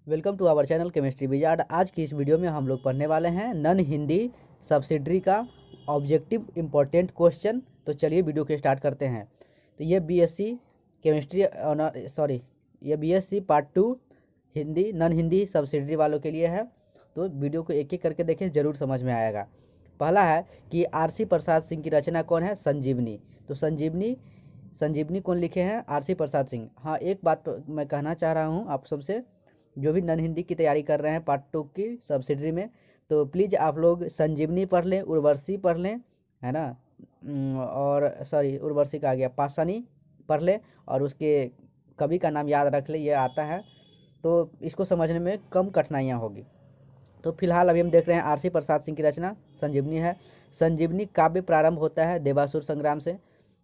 Welcome to our channel chemistry wizard. आज की इस वीडियो में हम लोग पढ़ने वाले हैं नन हिंदी सब्सिडरी का ऑब्जेक्टिव इम्पोर्टेंट क्वेश्चन। तो चलिए वीडियो को स्टार्ट करते हैं। तो ये बीएससी केमिस्ट्री ये BSc part 2 Hindi non Hindi subsidiary वालों के लिए है। तो वीडियो को एक एक करके देखें, ज़रूर समझ में आएगा। पहला है कि आरसी प्रसाद सिंह की रचना कौन है? संजीवनी। तो संजीवनी कौन लिखे हैं? आरसी प्रसाद सिंह। हाँ, एक बात मैं कहना चाह रहा हूँ आप सबसे, जो भी नन हिंदी की तैयारी कर रहे हैं पार्ट 2 की सब्सिडरी में, तो प्लीज़ आप लोग संजीवनी पढ़ लें, उर्वशी पढ़ लें, है ना। और सॉरी, उर्वशी का आ गया, पाषाणी पढ़ लें और उसके कवि का नाम याद रख लें, ये आता है तो इसको समझने में कम कठिनाइयाँ होगी। तो फिलहाल अभी हम देख रहे हैं आरसी प्रसाद सिंह की रचना संजीवनी है। संजीवनी काव्य प्रारंभ होता है देवासुर संग्राम से,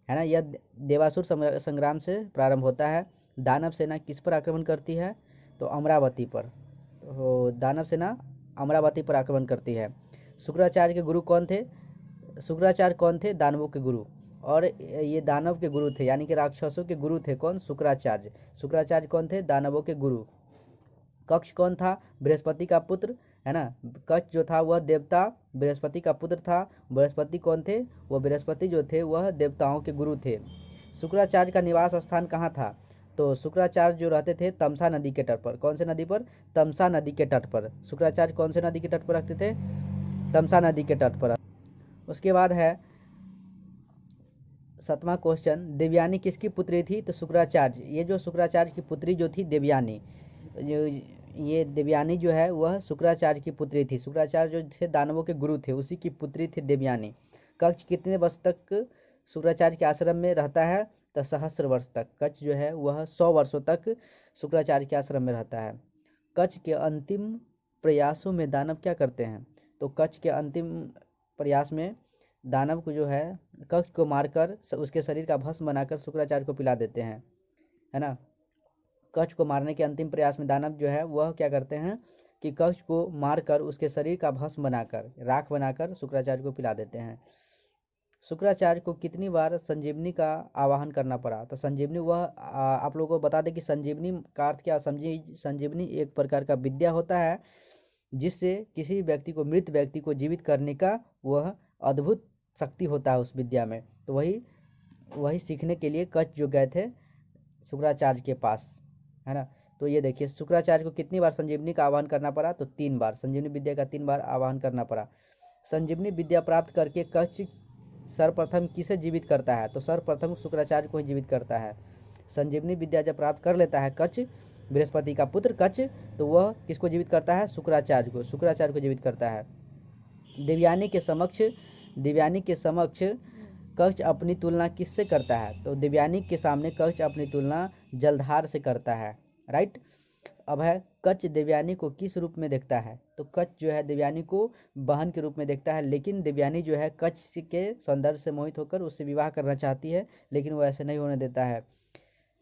है ना। यह देवासुर संग्राम से प्रारंभ होता है। दानव सेना किस पर आक्रमण करती है? तो अमरावती पर। तो दानव सेना अमरावती पर आक्रमण करती है। शुक्राचार्य के गुरु कौन थे? शुक्राचार्य कौन थे? दानवों के गुरु। और ये दानव के गुरु थे, यानी कि राक्षसों के गुरु थे कौन? शुक्राचार्य। शुक्राचार्य कौन थे? दानवों के गुरु। कक्ष कौन था? बृहस्पति का पुत्र, है ना। कक्ष जो था वह देवता बृहस्पति का पुत्र था। बृहस्पति कौन थे? वह बृहस्पति जो थे वह देवताओं के गुरु थे। शुक्राचार्य का निवास स्थान कहाँ था? तो शुक्राचार्य जो रहते थे तमसा नदी के तट पर। कौन से नदी पर? तमसा नदी के तट पर। शुक्राचार्य कौन से नदी के तट पर रखते थे? तमसा नदी के तट पर। उसके बाद है 7वां क्वेश्चन, देवयानी किसकी पुत्री थी? तो शुक्राचार्य। ये जो शुक्राचार्य की पुत्री जो थी देवयानी, जो ये देवयानी जो है वह शुक्राचार्य की पुत्री थी। शुक्राचार्य जो थे दानवों के गुरु थे, उसी की पुत्री थी देवयानी। कक्ष कितने वर्ष तक शुक्राचार्य के आश्रम में रहता है? तो सहस्र वर्ष तक। कक्ष जो है वह 100 वर्षों तक शुक्राचार्य के आश्रम में रहता है। कक्ष के अंतिम प्रयासों में दानव क्या करते हैं? तो कक्ष के अंतिम प्रयास में दानव को जो है कक्ष को मारकर उसके शरीर का भस्म बनाकर शुक्राचार्य को पिला देते हैं, है ना। कक्ष को मारने के अंतिम प्रयास में दानव जो है वह क्या करते हैं कि कक्ष को मारकर उसके शरीर का भस्म बनाकर, राख बनाकर शुक्राचार्य को पिला देते हैं। शुक्राचार्य को कितनी बार संजीवनी का आवाहन करना पड़ा? तो संजीवनी वह आप लोगों को बता दें कि संजीवनी का अर्थ क्या समझी। संजीवनी एक प्रकार का विद्या होता है जिससे किसी व्यक्ति को, मृत व्यक्ति को जीवित करने का वह अद्भुत शक्ति होता है उस विद्या में। तो वही सीखने के लिए कच्छ जो गए थे शुक्राचार्य के पास, है ना। तो ये देखिए शुक्राचार्य को कितनी बार संजीवनी का आह्वान करना पड़ा? तो 3 बार। संजीवनी विद्या का 3 बार आह्वान करना पड़ा। संजीवनी विद्या प्राप्त करके कच्छ सर्वप्रथम किसे जीवित करता है? तो सर्वप्रथम शुक्राचार्य को ही जीवित करता है। संजीवनी विद्या जब प्राप्त कर लेता है कच्छ, बृहस्पति का पुत्र कच्छ, तो वह किसको जीवित करता है? शुक्राचार्य को। शुक्राचार्य को जीवित करता है। देवयानी के समक्ष कक्ष अपनी तुलना किससे करता है? तो देवयानी के सामने कक्ष अपनी तुलना जलधार से करता है, राइट। अब है कच्छ देवयानी को किस रूप में देखता है? तो कच्छ जो है देवयानी को बहन के रूप में देखता है, लेकिन देवयानी जो है कच्छ के सौंदर्य से मोहित होकर उससे विवाह करना चाहती है, लेकिन वो ऐसे नहीं होने देता है।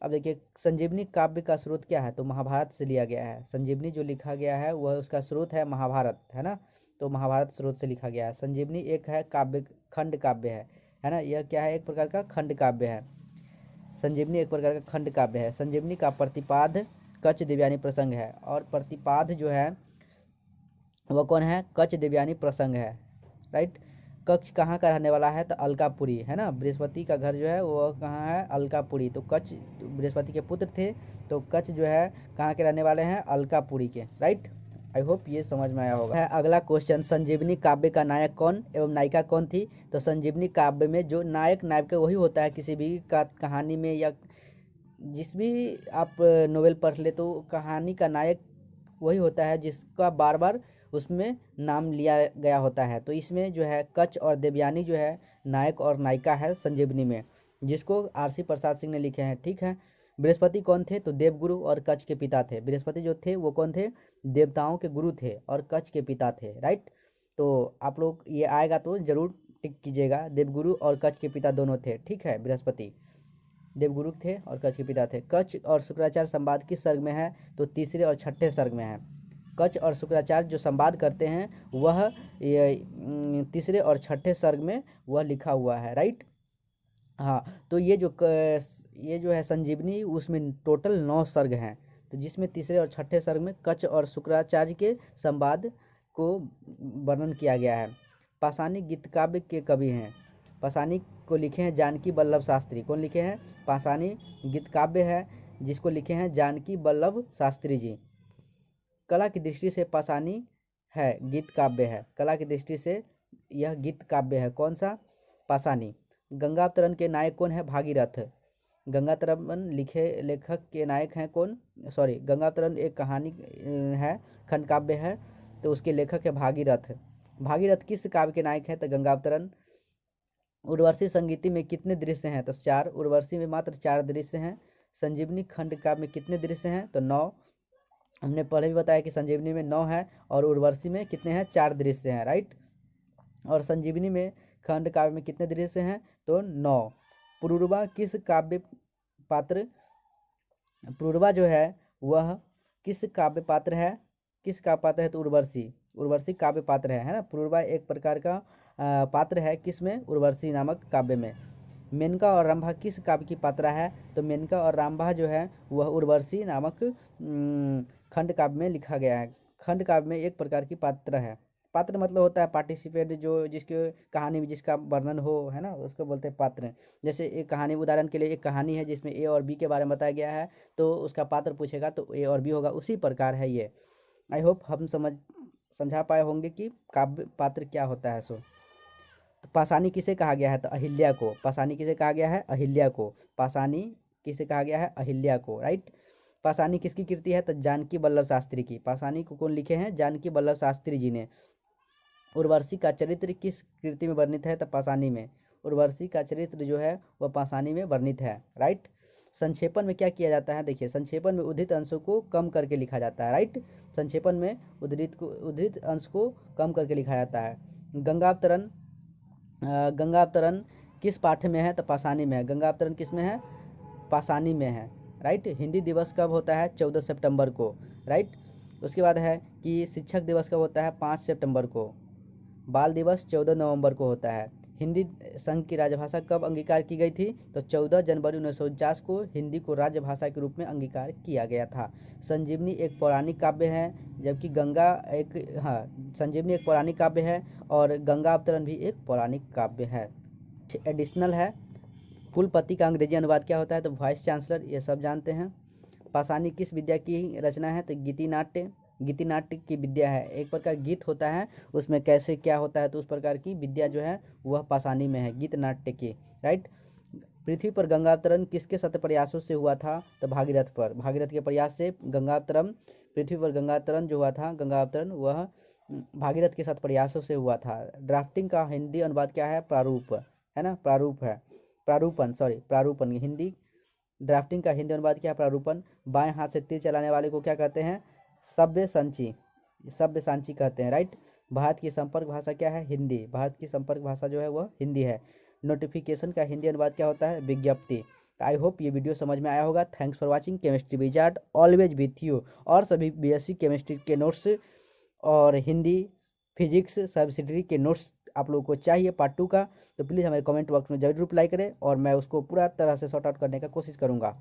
अब देखिए संजीवनी काव्य का स्रोत क्या है? तो महाभारत से लिया गया है। संजीवनी जो लिखा गया है वह उसका स्रोत है महाभारत, है ना। तो महाभारत स्रोत से लिखा गया है। संजीवनी एक है काव्य, खंड काव्य है ना। यह क्या है? एक प्रकार का खंड काव्य है। संजीवनी एक प्रकार का खंड काव्य है। संजीवनी का प्रतिपाद कच्छ देवयानी प्रसंग है, और प्रतिपाद जो है वह कौन है? कच्छ देवयानी प्रसंग है, राइट। कक्ष कहाँ का रहने वाला है? तो अलकापुरी, है ना। बृहस्पति का घर जो है वो कहाँ है? अलकापुरी। तो कच्छ बृहस्पति के पुत्र थे, तो कच्छ जो है कहाँ के रहने वाले हैं? अलकापुरी के, राइट। आई होप ये समझ में आया होगा। है अगला क्वेश्चन, संजीवनी काव्य का नायक कौन एवं नायिका कौन थी? तो संजीवनी काव्य में जो नायक नायिका वही होता है किसी भी का कहानी में, या जिस भी आप नोवेल पढ़ ले तो कहानी का नायक वही होता है जिसका बार बार उसमें नाम लिया गया होता है। तो इसमें जो है कच्छ और देवयानी जो है नायक और नायिका है संजीवनी में, जिसको आरसी प्रसाद सिंह ने लिखे हैं, ठीक है। बृहस्पति कौन थे? तो देवगुरु और कच्छ के पिता थे। बृहस्पति जो थे वो कौन थे? देवताओं के गुरु थे और कच्छ के पिता थे, राइट। तो आप लोग ये आएगा तो जरूर टिक कीजिएगा, देवगुरु और कच्छ के पिता दोनों थे, ठीक है। बृहस्पति देवगुरु थे और कच्छ के पिता थे। कच्छ और शुक्राचार्य संवाद किस सर्ग में है? तो तीसरे और छठे सर्ग में है। कच्छ और शुक्राचार्य जो संवाद करते हैं वह तीसरे और छठे सर्ग में वह लिखा हुआ है, राइट। हाँ, तो ये जो है संजीवनी, उसमें टोटल 9 सर्ग हैं। तो जिसमें तीसरे और छठे सर्ग में कच्छ और शुक्राचार्य के संवाद को वर्णन किया गया है। पाषाणी गीत काव्य के कवि हैं। पाषाणी को लिखे हैं जानकी वल्लभ शास्त्री। कौन लिखे हैं? पाषाणी गीत काव्य है जिसको लिखे हैं जानकी वल्लभ शास्त्री जी। कला की दृष्टि से पाषाणी है गीत काव्य है। कला की दृष्टि से यह गीत काव्य है। कौन सा? पाषाणी। गंगावतरण के नायक कौन है? भागीरथ। गंगावतरण लेखक के नायक हैं कौन? गंगावतरण एक कहानी है, खंड काव्य है, तो उसके लेखक है भागीरथ। भागीरथ किस काव्य के नायक हैं? तो गंगावतरण। उर्वशी संगीति में कितने दृश्य हैं? तो 4। उर्वशी में मात्र 4 दृश्य हैं। संजीवनी खंड काव्य में कितने दृश्य हैं? तो 9। हमने पहले भी बताया कि संजीवनी में 9 है और उर्वशी में कितने हैं? 4 दृश्य हैं, राइट। और संजीवनी में खंड काव्य में कितने दृश्य हैं? तो 9। पुरूरवा किस काव्य पात्र पुरूरवा जो है वह किस काव्य पात्र है? किस काव्य पात्र है? तो उर्वशी। उर्वशी काव्य पात्र है ना। पुरूरवा एक प्रकार का पात्र है किसमें? उर्वशी नामक काव्य में। मेनका और रंभा किस काव्य की पात्रा है? तो मेनका और रंभा जो है वह उर्वशी नामक खंड काव्य में लिखा गया है। खंड काव्य में एक प्रकार की पात्र है। पात्र मतलब होता है पार्टिसिपेट, जो जिसके कहानी में जिसका वर्णन हो, है ना, उसको बोलते हैं पात्र। जैसे एक कहानी, उदाहरण के लिए एक कहानी है जिसमें ए और बी के बारे में बताया गया है, तो उसका पात्र पूछेगा तो ए और बी होगा। उसी प्रकार है ये। आई होप हम समझा पाए होंगे कि काव्य पात्र क्या होता है। तो पाषाणी किसे कहा गया है? तो अहिल्या को। पाषाणी किसे कहा गया है? अहिल्या को। पाषाणी किसे कहा गया है? अहिल्या को, राइट। पाषाणी किसकी कृति है? तो जानकी वल्लभ शास्त्री की। पाषाणी को कौन लिखे हैं? जानकी वल्लभ शास्त्री जी ने। उर्वशी का चरित्र किस कृति में वर्णित है? तो पाषाणी में। उर्वशी का चरित्र जो है वह पाषाणी में वर्णित है, राइट। संक्षेपण में क्या किया जाता है? देखिए, संक्षेपण में उद्धृत अंशों को कम करके लिखा जाता है, राइट। संक्षेपण में उद्धृत अंश को कम करके लिखा जाता है। गंगावतरण किस पाठ्य में है? तो पाषाणी में है। गंगावतरण किस में है? पाषाणी में है, राइट। हिंदी दिवस कब होता है? 14 सितंबर को, राइट। उसके बाद है कि शिक्षक दिवस कब होता है? 5 सितंबर को। बाल दिवस 14 नवंबर को होता है। हिंदी संघ की राजभाषा कब अंगीकार की गई थी? तो 14 जनवरी 1949 को हिंदी को राजभाषा के रूप में अंगीकार किया गया था। संजीवनी एक पौराणिक काव्य है, जबकि संजीवनी एक पौराणिक काव्य है और गंगावतरण भी एक पौराणिक काव्य है। एडिशनल है, कुलपति का अंग्रेजी अनुवाद क्या होता है? तो वाइस चांसलर, ये सब जानते हैं। पाषाणी किस विद्या की रचना है? तो गीति नाट्य। गीति नाट्य की विद्या है, एक प्रकार गीत होता है, उसमें कैसे क्या होता है, तो उस प्रकार की विद्या जो है वह पाषाणी में है, गीत नाट्य की, राइट। पृथ्वी पर गंगावतरण किसके सत्य प्रयासों से हुआ था? तो भागीरथ पर। भागीरथ के प्रयास से गंगावतरण, पृथ्वी पर गंगावतरण जो हुआ था, गंगावतरण, वह भागीरथ के साथ प्रयासों से हुआ था। ड्राफ्टिंग का हिंदी अनुवाद क्या है? प्रारूप, है ना, प्रारूप है। प्रारूपण हिंदी। ड्राफ्टिंग का हिंदी अनुवाद क्या है? प्रारूपण। बाएं हाथ से तीर चलाने वाले को क्या कहते हैं? सव्यसाची कहते हैं, राइट। भारत की संपर्क भाषा क्या है? हिंदी। भारत की संपर्क भाषा जो है वह हिंदी है। नोटिफिकेशन का हिंदी अनुवाद क्या होता है? विज्ञप्ति। आई होप ये वीडियो समझ में आया होगा। Thanks for watching. Chemistry wizard always with you. और सभी बीएससी केमिस्ट्री के नोट्स और हिंदी, फिजिक्स, सब्सिडरी के नोट्स आप लोगों को चाहिए पार्ट 2 का, तो प्लीज़ हमारे कमेंट बॉक्स में जरूर रिप्लाई करें और मैं उसको पूरा तरह से सॉर्ट आउट करने का कोशिश करूँगा।